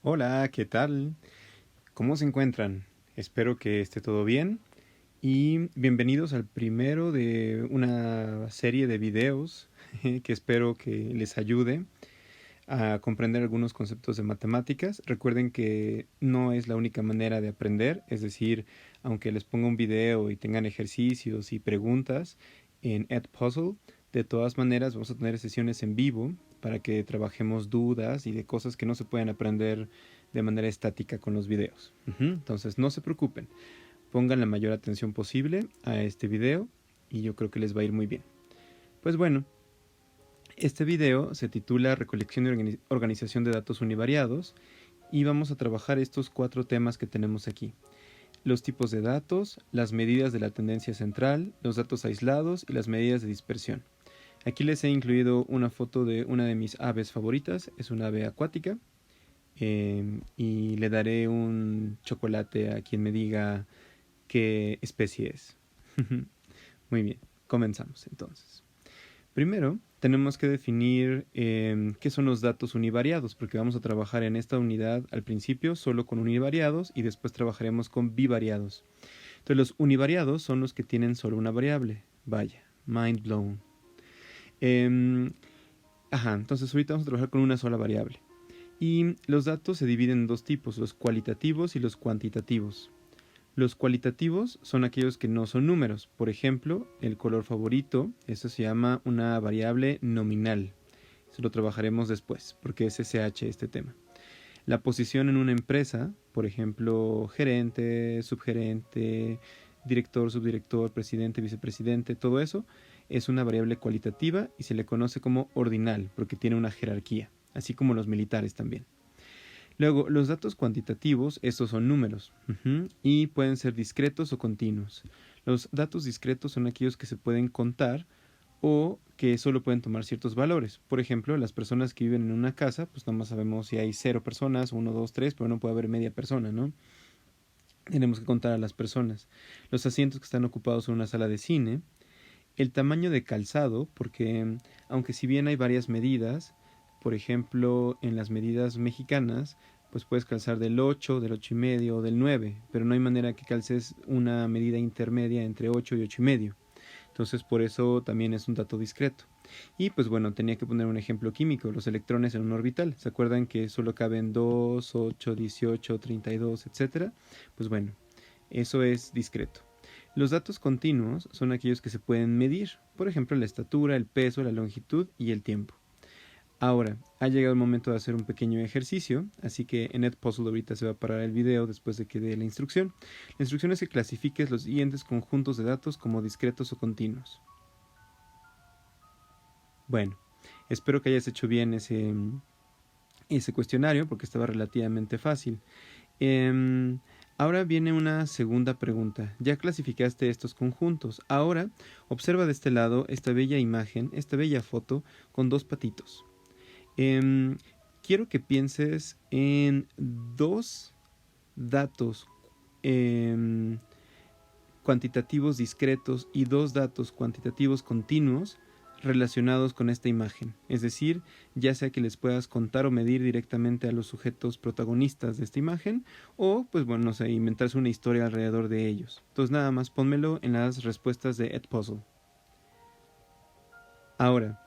Hola, ¿qué tal? ¿Cómo se encuentran? Espero que esté todo bien y bienvenidos al primero de una serie de videos que espero que les ayude a comprender algunos conceptos de matemáticas. Recuerden que no es la única manera de aprender, es decir, aunque les ponga un video y tengan ejercicios y preguntas en Edpuzzle, de todas maneras vamos a tener sesiones en vivo para que trabajemos dudas y de cosas que no se pueden aprender de manera estática con los videos. Entonces no se preocupen, pongan la mayor atención posible a este video y yo creo que les va a ir muy bien. Pues bueno, este video se titula Recolección y organización de datos univariados y vamos a trabajar estos 4 temas que tenemos aquí. Los tipos de datos, las medidas de la tendencia central, los datos aislados y las medidas de dispersión. Aquí les he incluido una foto de una de mis aves favoritas, es una ave acuática, y le daré un chocolate a quien me diga qué especie es. Muy bien, comenzamos entonces. Primero, tenemos que definir qué son los datos univariados, porque vamos a trabajar en esta unidad al principio solo con univariados y después trabajaremos con bivariados. Entonces, los univariados son los que tienen solo una variable. Vaya, mind blown. Entonces ahorita vamos a trabajar con una sola variable. Y los datos se dividen en dos tipos, los cualitativos y los cuantitativos. Los cualitativos son aquellos que no son números. Por ejemplo, el color favorito, eso se llama una variable nominal. Eso lo trabajaremos después, porque es SH este tema. La posición en una empresa, por ejemplo, gerente, subgerente, director, subdirector, presidente, vicepresidente, todo eso es una variable cualitativa y se le conoce como ordinal, porque tiene una jerarquía, así como los militares también. Luego, los datos cuantitativos, estos son números, y pueden ser discretos o continuos. Los datos discretos son aquellos que se pueden contar o que solo pueden tomar ciertos valores. Por ejemplo, las personas que viven en una casa, pues nada más sabemos si hay 0 personas, 1, 2, 3, pero no puede haber media persona, ¿no? Tenemos que contar a las personas. Los asientos que están ocupados en una sala de cine, el tamaño de calzado, porque aunque si bien hay varias medidas, por ejemplo, en las medidas mexicanas, pues puedes calzar del 8, del 8 y medio o del 9, pero no hay manera que calces una medida intermedia entre 8 y 8 y medio. Entonces por eso también es un dato discreto. Y pues bueno, tenía que poner un ejemplo químico, los electrones en un orbital. ¿Se acuerdan que solo caben 2, 8, 18, 32, etcétera? Pues bueno, eso es discreto. Los datos continuos son aquellos que se pueden medir, por ejemplo la estatura, el peso, la longitud y el tiempo. Ahora, ha llegado el momento de hacer un pequeño ejercicio, así que en Edpuzzle ahorita se va a parar el video después de que dé la instrucción. La instrucción es que clasifiques los siguientes conjuntos de datos como discretos o continuos. Bueno, espero que hayas hecho bien ese cuestionario porque estaba relativamente fácil. Ahora viene una segunda pregunta. Ya clasificaste estos conjuntos. Ahora observa de este lado esta bella imagen, esta bella foto con dos patitos. Quiero que pienses en dos datos cuantitativos discretos y dos datos cuantitativos continuos relacionados con esta imagen, es decir, ya sea que les puedas contar o medir directamente a los sujetos protagonistas de esta imagen o, pues bueno, no sé, inventarse una historia alrededor de ellos. Entonces nada más pónmelo en las respuestas de Edpuzzle. Ahora,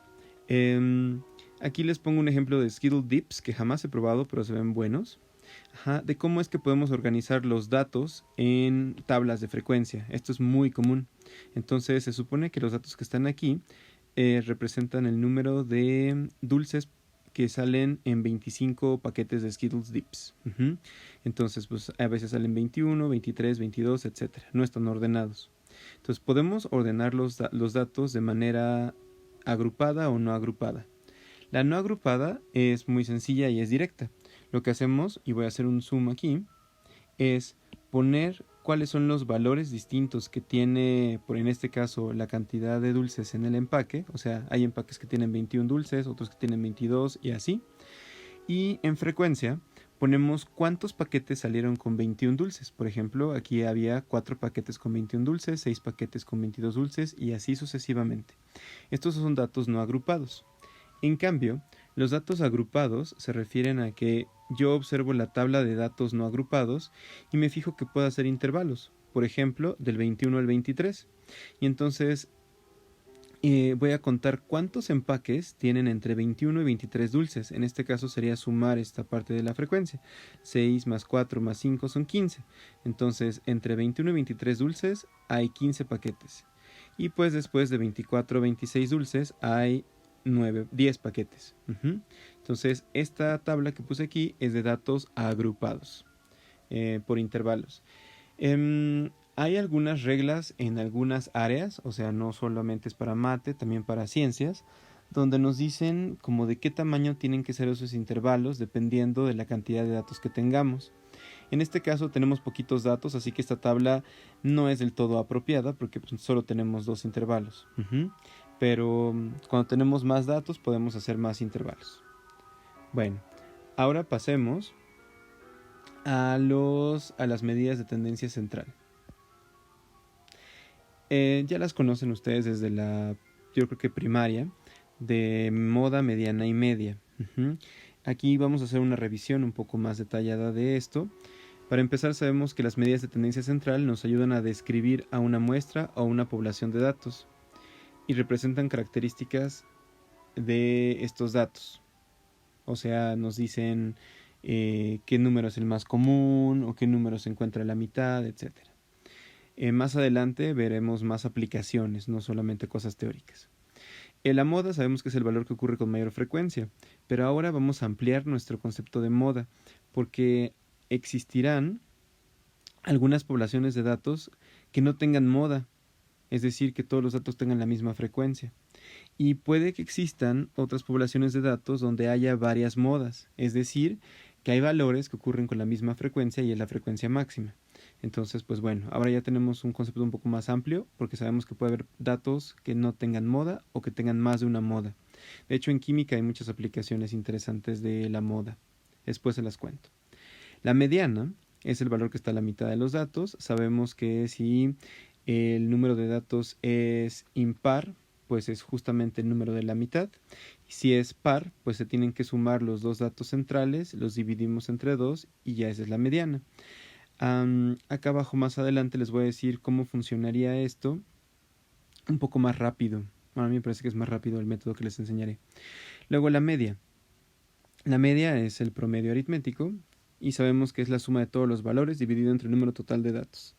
aquí les pongo un ejemplo de Skittle Dips que jamás he probado, pero se ven buenos. De cómo es que podemos organizar los datos en tablas de frecuencia. Esto es muy común. Entonces se supone que los datos que están aquí representan el número de dulces que salen en 25 paquetes de Skittles Dips. Entonces, pues a veces salen 21, 23, 22, etc. No están ordenados. Entonces podemos ordenar los datos de manera agrupada o no agrupada. La no agrupada es muy sencilla y es directa. Lo que hacemos, y voy a hacer un zoom aquí, es poner cuáles son los valores distintos que tiene, por en este caso, la cantidad de dulces en el empaque. O sea, hay empaques que tienen 21 dulces, otros que tienen 22 y así. Y en frecuencia ponemos cuántos paquetes salieron con 21 dulces. Por ejemplo, aquí había 4 paquetes con 21 dulces, 6 paquetes con 22 dulces y así sucesivamente. Estos son datos no agrupados. En cambio, los datos agrupados se refieren a que yo observo la tabla de datos no agrupados y me fijo que puedo hacer intervalos, por ejemplo, del 21 al 23. Y entonces voy a contar cuántos empaques tienen entre 21 y 23 dulces. En este caso sería sumar esta parte de la frecuencia. 6 más 4 más 5 son 15. Entonces, entre 21 y 23 dulces hay 15 paquetes. Y pues después de 24 a 26 dulces hay 10 paquetes. Entonces, esta tabla que puse aquí es de datos agrupados por intervalos. Hay algunas reglas en algunas áreas, o sea, no solamente es para mate, también para ciencias, donde nos dicen como de qué tamaño tienen que ser esos intervalos dependiendo de la cantidad de datos que tengamos. En este caso tenemos poquitos datos, así que esta tabla no es del todo apropiada porque pues, solo tenemos 2 intervalos. Pero cuando tenemos más datos podemos hacer más intervalos. Bueno, ahora pasemos a las medidas de tendencia central. Ya las conocen ustedes desde yo creo que primaria, de moda, mediana y media. Aquí vamos a hacer una revisión un poco más detallada de esto. Para empezar, sabemos que las medidas de tendencia central nos ayudan a describir a una muestra o una población de datos y representan características de estos datos. O sea, nos dicen qué número es el más común o qué número se encuentra en la mitad, etc. Más adelante veremos más aplicaciones, no solamente cosas teóricas. En la moda sabemos que es el valor que ocurre con mayor frecuencia, pero ahora vamos a ampliar nuestro concepto de moda, porque existirán algunas poblaciones de datos que no tengan moda, es decir, que todos los datos tengan la misma frecuencia. Y puede que existan otras poblaciones de datos donde haya varias modas, es decir, que hay valores que ocurren con la misma frecuencia y es la frecuencia máxima. Entonces, pues bueno, ahora ya tenemos un concepto un poco más amplio porque sabemos que puede haber datos que no tengan moda o que tengan más de una moda. De hecho, en química hay muchas aplicaciones interesantes de la moda. Después se las cuento. La mediana es el valor que está a la mitad de los datos. Sabemos que si el número de datos es impar, pues es justamente el número de la mitad. Si es par, pues se tienen que sumar los dos datos centrales, los dividimos entre 2 y ya esa es la mediana. Acá abajo más adelante les voy a decir cómo funcionaría esto un poco más rápido. Bueno, a mí me parece que es más rápido el método que les enseñaré. Luego la media. La media es el promedio aritmético y sabemos que es la suma de todos los valores dividido entre el número total de datos.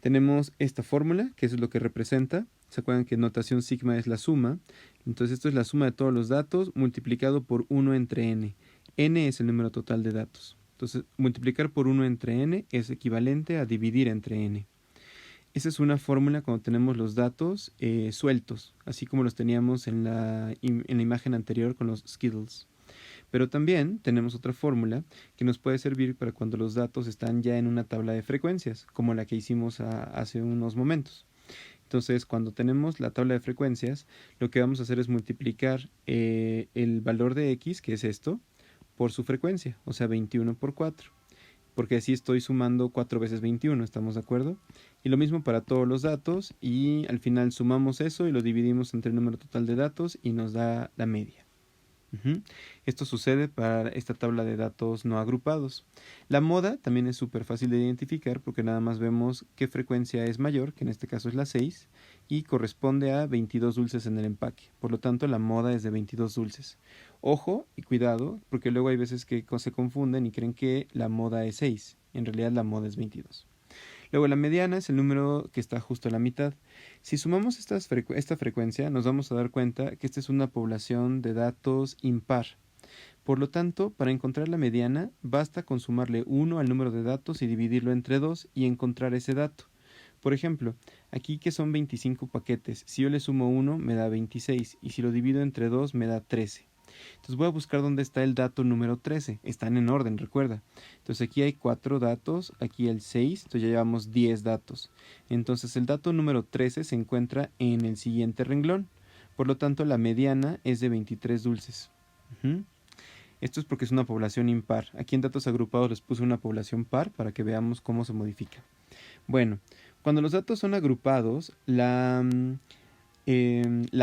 Tenemos esta fórmula, que eso es lo que representa. ¿Se acuerdan que notación sigma es la suma? Entonces esto es la suma de todos los datos multiplicado por 1 entre n. N es el número total de datos. Entonces, multiplicar por 1 entre n es equivalente a dividir entre n. Esa es una fórmula cuando tenemos los datos sueltos, así como los teníamos en la imagen anterior con los Skittles. Pero también tenemos otra fórmula que nos puede servir para cuando los datos están ya en una tabla de frecuencias, como la que hicimos hace unos momentos. Entonces, cuando tenemos la tabla de frecuencias, lo que vamos a hacer es multiplicar el valor de x, que es esto, por su frecuencia, o sea 21 por 4, porque así estoy sumando 4 veces 21, ¿estamos de acuerdo? Y lo mismo para todos los datos y al final sumamos eso y lo dividimos entre el número total de datos y nos da la media. Esto sucede para esta tabla de datos no agrupados. La moda también es súper fácil de identificar porque nada más vemos qué frecuencia es mayor, que en este caso es la 6, y corresponde a 22 dulces en el empaque. Por lo tanto, la moda es de 22 dulces. Ojo y cuidado, porque luego hay veces que se confunden y creen que la moda es 6. En realidad la moda es 22. Luego la mediana es el número que está justo a la mitad. Si sumamos esta frecuencia, nos vamos a dar cuenta que esta es una población de datos impar. Por lo tanto, para encontrar la mediana, basta con sumarle 1 al número de datos y dividirlo entre 2 y encontrar ese dato. Por ejemplo, aquí que son 25 paquetes, si yo le sumo 1 me da 26 y si lo divido entre 2 me da 13. Entonces voy a buscar dónde está el dato número 13. Están en orden, recuerda. Entonces aquí hay 4 datos, aquí el 6, entonces ya llevamos 10 datos. Entonces el dato número 13 se encuentra en el siguiente renglón. Por lo tanto, la mediana es de 23 dulces. Esto es porque es una población impar. Aquí en datos agrupados les puse una población par para que veamos cómo se modifica. Bueno, cuando los datos son agrupados, la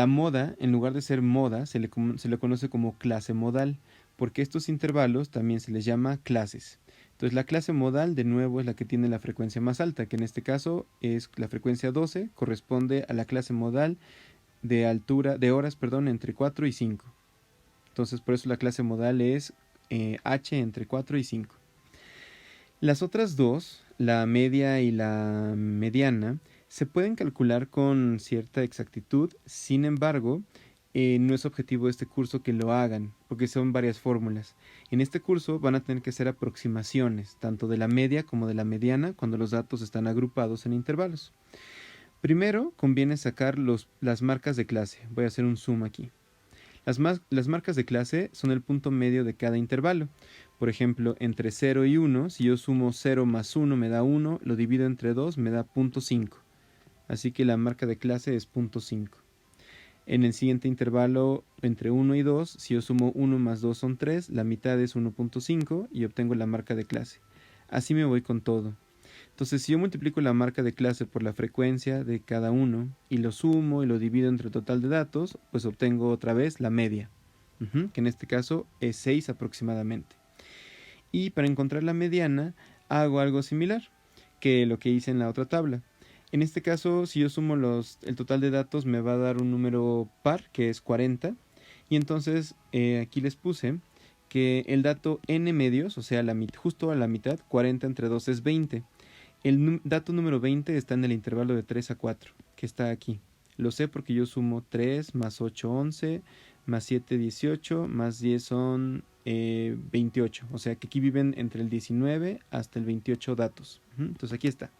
moda, en lugar de ser moda, se le conoce como clase modal. porque estos intervalos también se les llama clases. Entonces la clase modal de nuevo es la que tiene la frecuencia más alta, que en este caso es la frecuencia 12, corresponde a la clase modal de altura de horas, perdón, entre 4 y 5. Entonces por eso la clase modal es h entre 4 y 5. Las otras dos, la media y la mediana, se pueden calcular con cierta exactitud, sin embargo, no es objetivo de este curso que lo hagan, porque son varias fórmulas. En este curso van a tener que hacer aproximaciones, tanto de la media como de la mediana, cuando los datos están agrupados en intervalos. Primero, conviene sacar las marcas de clase. Voy a hacer un zoom aquí. Las marcas de clase son el punto medio de cada intervalo. Por ejemplo, entre 0 y 1, si yo sumo 0 más 1 me da 1, lo divido entre 2 me da 0.5. Así que la marca de clase es 0.5. En el siguiente intervalo, entre 1 y 2, si yo sumo 1 más 2 son 3, la mitad es 1.5 y obtengo la marca de clase. Así me voy con todo. Entonces, si yo multiplico la marca de clase por la frecuencia de cada uno y lo sumo y lo divido entre el total de datos, pues obtengo otra vez la media, que en este caso es 6 aproximadamente. Y para encontrar la mediana, hago algo similar que lo que hice en la otra tabla. En este caso, si yo sumo el total de datos, me va a dar un número par, que es 40. Y entonces, aquí les puse que el dato n medios, o sea, justo a la mitad, 40 entre 2 es 20. El dato número 20 está en el intervalo de 3 a 4, que está aquí. Lo sé porque yo sumo 3 más 8, 11, más 7, 18, más 10 son 28. O sea que aquí viven entre el 19 hasta el 28 datos. Entonces aquí está.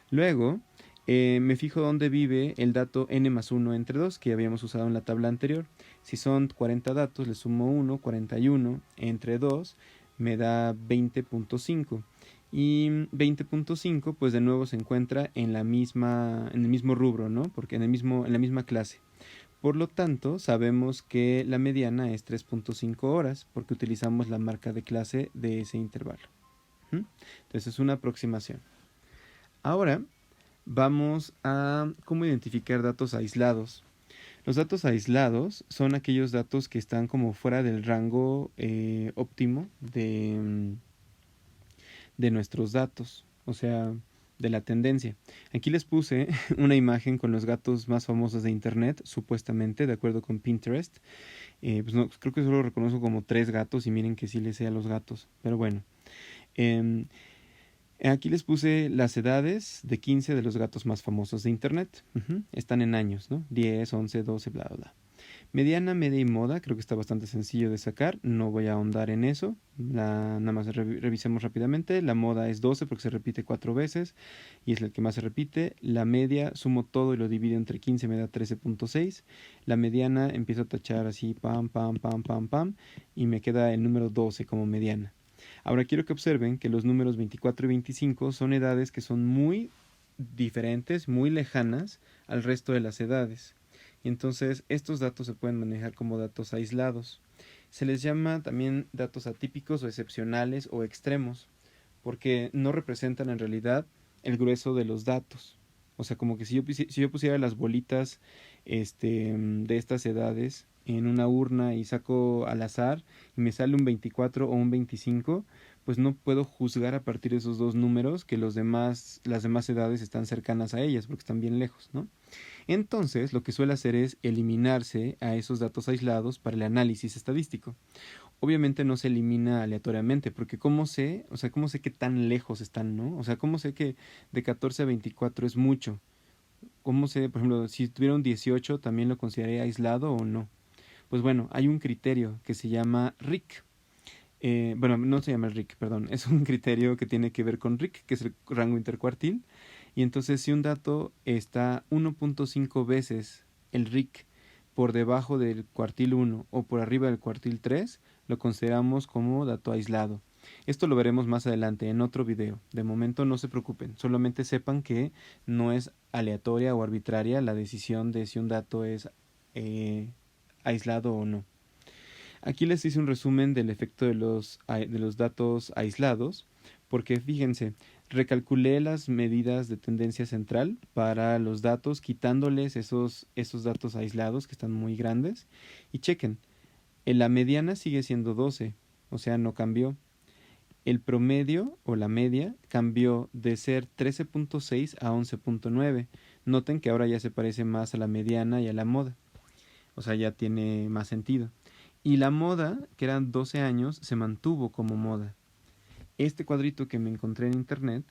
Luego me fijo dónde vive el dato n más 1 entre 2 que habíamos usado en la tabla anterior. Si son 40 datos, le sumo 1, 41 entre 2 me da 20.5. Y 20.5 pues de nuevo se encuentra en el mismo rubro, ¿no? Porque en la misma clase. Por lo tanto, sabemos que la mediana es 3.5 horas porque utilizamos la marca de clase de ese intervalo. Entonces es una aproximación. Ahora vamos a cómo identificar datos aislados. Los datos aislados son aquellos datos que están como fuera del rango óptimo de nuestros datos, o sea, de la tendencia. Aquí les puse una imagen con los gatos más famosos de internet, supuestamente, de acuerdo con Pinterest. Pues no, creo que solo reconozco como 3 gatos y miren que sí les sé a los gatos, pero bueno. Aquí les puse las edades de 15 de los gatos más famosos de internet. Están en años, ¿no? 10, 11, 12, bla, bla, bla. Mediana, media y moda, creo que está bastante sencillo de sacar, no voy a ahondar en eso, nada más revisemos rápidamente. La moda es 12 porque se repite 4 veces y es el que más se repite. La media, sumo todo y lo divido entre 15, me da 13.6. La mediana empiezo a tachar así, pam, pam, pam, pam, pam, y me queda el número 12 como mediana. Ahora quiero que observen que los números 24 y 25 son edades que son muy diferentes, muy lejanas al resto de las edades. Y entonces estos datos se pueden manejar como datos aislados. Se les llama también datos atípicos o excepcionales o extremos, porque no representan en realidad el grueso de los datos. O sea, como que si yo pusiera las bolitas de estas edades en una urna y saco al azar y me sale un 24 o un 25, pues no puedo juzgar a partir de esos dos números que las demás edades están cercanas a ellas porque están bien lejos, ¿no? Entonces, lo que suele hacer es eliminarse a esos datos aislados para el análisis estadístico. Obviamente no se elimina aleatoriamente, porque ¿cómo sé? O sea, ¿cómo sé qué tan lejos están, no? O sea, ¿cómo sé que de 14 a 24 es mucho? ¿Cómo sé, por ejemplo, si tuviera un 18, también lo consideraría aislado o no? Pues bueno, hay un criterio que se llama RIC. Bueno, no se llama RIC, perdón. Es un criterio que tiene que ver con RIC, que es el rango intercuartil. Y entonces si un dato está 1.5 veces el RIC por debajo del cuartil 1 o por arriba del cuartil 3, lo consideramos como dato aislado. Esto lo veremos más adelante en otro video. De momento no se preocupen, solamente sepan que no es aleatoria o arbitraria la decisión de si un dato es aislado o no. Aquí les hice un resumen del efecto de los datos aislados, porque fíjense, recalculé las medidas de tendencia central para los datos, quitándoles esos datos aislados que están muy grandes. Y chequen, La mediana sigue siendo 12, o sea, no cambió. El promedio o la media cambió de ser 13.6 a 11.9. Noten que ahora ya se parece más a la mediana y a la moda. O sea, ya tiene más sentido. Y la moda, que eran 12 años, se mantuvo como moda. Este cuadrito que me encontré en internet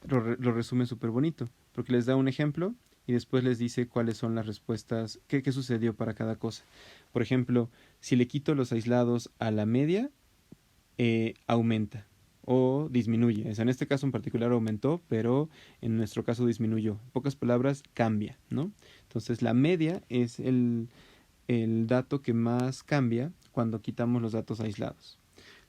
lo resume súper bonito, porque les da un ejemplo y después les dice cuáles son las respuestas, qué sucedió para cada cosa. Por ejemplo, si le quito los aislados a la media, aumenta o disminuye. O sea, en este caso en particular aumentó, pero en nuestro caso disminuyó. En pocas palabras, cambia, ¿no? Entonces la media es el dato que más cambia cuando quitamos los datos aislados.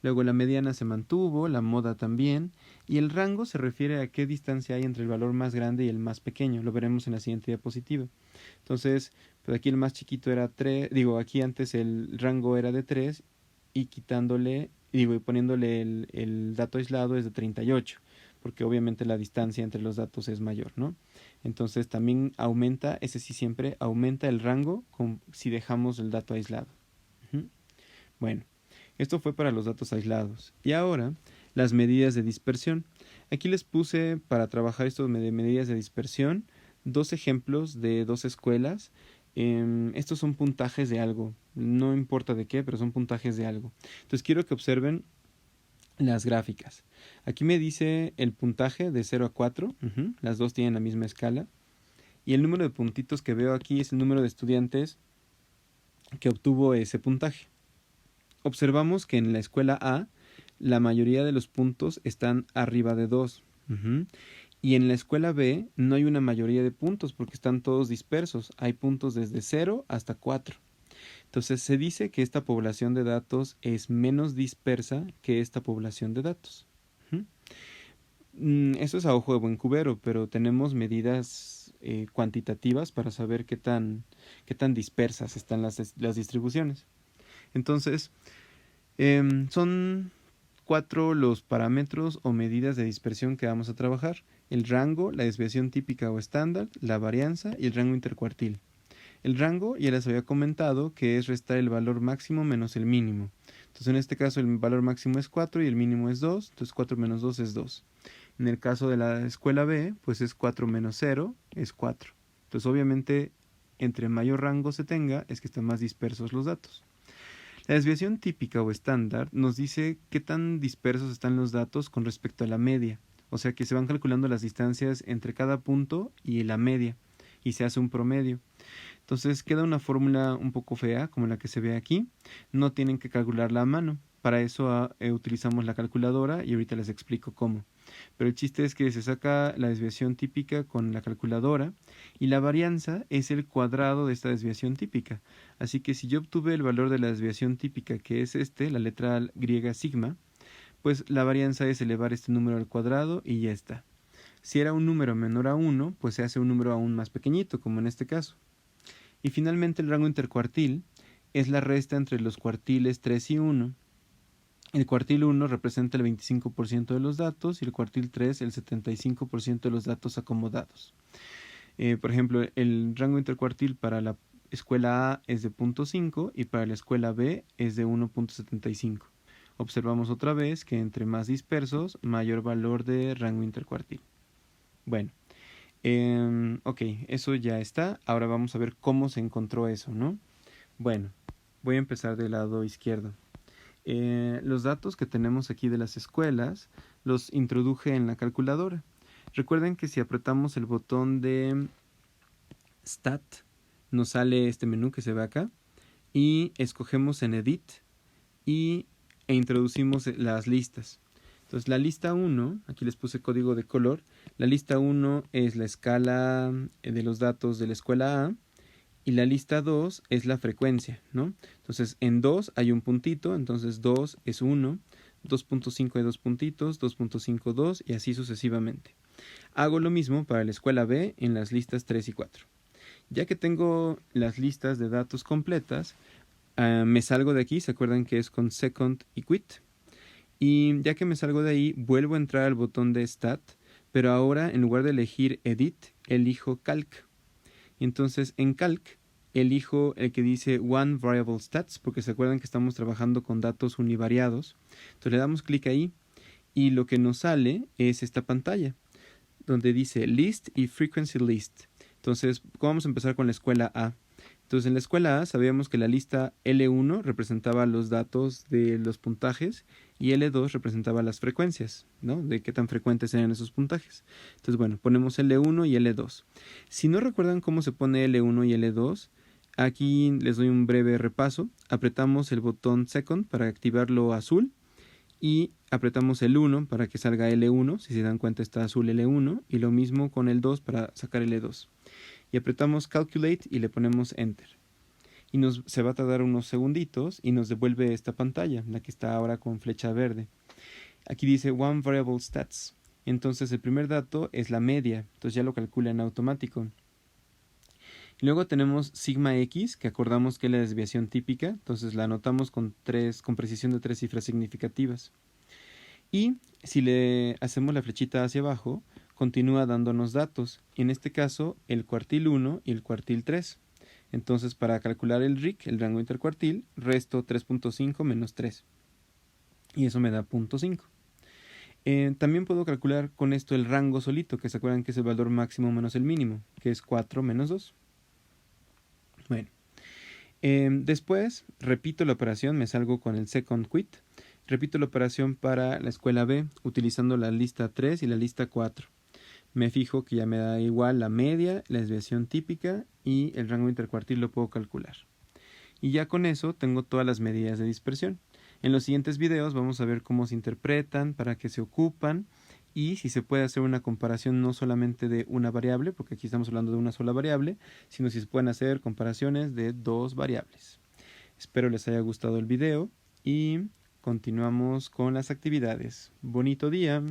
Luego la mediana se mantuvo, la moda también, y el rango se refiere a qué distancia hay entre el valor más grande y el más pequeño. Lo veremos en la siguiente diapositiva. Entonces, pues aquí el más chiquito era 3, aquí antes el rango era de 3 y y poniéndole el dato aislado es de 38, porque obviamente la distancia entre los datos es mayor, ¿no? Entonces también aumenta, ese sí siempre aumenta el rango si dejamos el dato aislado. Bueno, esto fue para los datos aislados. Y ahora, las medidas de dispersión. Aquí les puse para trabajar estos medidas de dispersión dos ejemplos de dos escuelas. Estos son puntajes de algo, no importa de qué, pero son puntajes de algo. Entonces quiero que observen las gráficas. Aquí me dice el puntaje de 0 a 4, las dos tienen la misma escala. Y el número de puntitos que veo aquí es el número de estudiantes que obtuvo ese puntaje. Observamos que en la escuela A la mayoría de los puntos están arriba de 2. Y en la escuela B no hay una mayoría de puntos porque están todos dispersos. Hay puntos desde 0 hasta 4. Entonces se dice que esta población de datos es menos dispersa que esta población de datos. Eso es a ojo de buen cubero, pero tenemos medidas cuantitativas para saber qué tan dispersas están las distribuciones. Entonces, son 4 los parámetros o medidas de dispersión que vamos a trabajar: el rango, la desviación típica o estándar, la varianza y el rango intercuartil. El rango ya les había comentado que es restar el valor máximo menos el mínimo. Entonces en este caso el valor máximo es 4 y el mínimo es 2, entonces 4 menos 2 es 2. En el caso de la escuela B, pues es 4 menos 0 es 4. Entonces obviamente entre mayor rango se tenga es que están más dispersos los datos. La desviación típica o estándar nos dice qué tan dispersos están los datos con respecto a la media, o sea que se van calculando las distancias entre cada punto y la media, y se hace un promedio. Entonces queda una fórmula un poco fea, como la que se ve aquí. No tienen que calcularla a mano. Para eso utilizamos la calculadora y ahorita les explico cómo. Pero el chiste es que se saca la desviación típica con la calculadora y la varianza es el cuadrado de esta desviación típica. Así que si yo obtuve el valor de la desviación típica, que es la letra griega sigma, pues la varianza es elevar este número al cuadrado y ya está. Si era un número menor a 1, pues se hace un número aún más pequeñito, como en este caso. Y finalmente el rango intercuartil es la resta entre los cuartiles 3 y 1. El cuartil 1 representa el 25% de los datos y el cuartil 3 el 75% de los datos acomodados. Por ejemplo, el rango intercuartil para la escuela A es de 0.5 y para la escuela B es de 1.75. Observamos otra vez que entre más dispersos, mayor valor de rango intercuartil. Bueno, ok, eso ya está. Ahora vamos a ver cómo se encontró eso, ¿no? Bueno, voy a empezar del lado izquierdo. Los datos que tenemos aquí de las escuelas los introduje en la calculadora. Recuerden que si apretamos el botón de Stat, nos sale este menú que se ve acá y escogemos en Edit e introducimos las listas. Entonces la lista 1, aquí les puse código de color, la lista 1 es la escala de los datos de la escuela A y la lista 2 es la frecuencia, ¿no? Entonces en 2 hay un puntito, entonces 2 es 1, 2.5 hay 2 puntitos, 2.5 2 y así sucesivamente. Hago lo mismo para la escuela B en las listas 3 y 4. Ya que tengo las listas de datos completas, me salgo de aquí, ¿se acuerdan que es con second y quit? Y ya que me salgo de ahí, vuelvo a entrar al botón de Stat, pero ahora en lugar de elegir Edit, elijo Calc. Entonces en Calc elijo el que dice One Variable Stats, porque se acuerdan que estamos trabajando con datos univariados. Entonces le damos clic ahí y lo que nos sale es esta pantalla, donde dice List y Frequency List. Entonces, vamos a empezar con la escuela A. Entonces, en la escuela A sabíamos que la lista L1 representaba los datos de los puntajes y L2 representaba las frecuencias, ¿no? De qué tan frecuentes eran esos puntajes. Entonces, bueno, ponemos L1 y L2. Si no recuerdan cómo se pone L1 y L2, aquí les doy un breve repaso. Apretamos el botón Second para activarlo azul y apretamos el 1 para que salga L1. Si se dan cuenta está azul L1 y lo mismo con el 2 para sacar L2. Y apretamos Calculate y le ponemos Enter. Y se va a tardar unos segunditos y nos devuelve esta pantalla, la que está ahora con flecha verde. Aquí dice One Variable Stats. Entonces el primer dato es la media, entonces ya lo calcula en automático. Y luego tenemos sigma x, que acordamos que es la desviación típica, entonces la anotamos con precisión de 3 cifras significativas. Y si le hacemos la flechita hacia abajo, continúa dándonos datos, en este caso el cuartil 1 y el cuartil 3. Entonces para calcular el RIC, el rango intercuartil, resto 3.5 menos 3. Y eso me da 0.5. También puedo calcular con esto el rango solito, que se acuerdan que es el valor máximo menos el mínimo, que es 4 menos 2. Bueno, después repito la operación, me salgo con el second quit. Repito la operación para la escuela B, utilizando la lista 3 y la lista 4. Me fijo que ya me da igual la media, la desviación típica y el rango intercuartil lo puedo calcular. Y ya con eso tengo todas las medidas de dispersión. En los siguientes videos vamos a ver cómo se interpretan, para qué se ocupan y si se puede hacer una comparación no solamente de una variable, porque aquí estamos hablando de una sola variable, sino si se pueden hacer comparaciones de dos variables. Espero les haya gustado el video y continuamos con las actividades. Bonito día.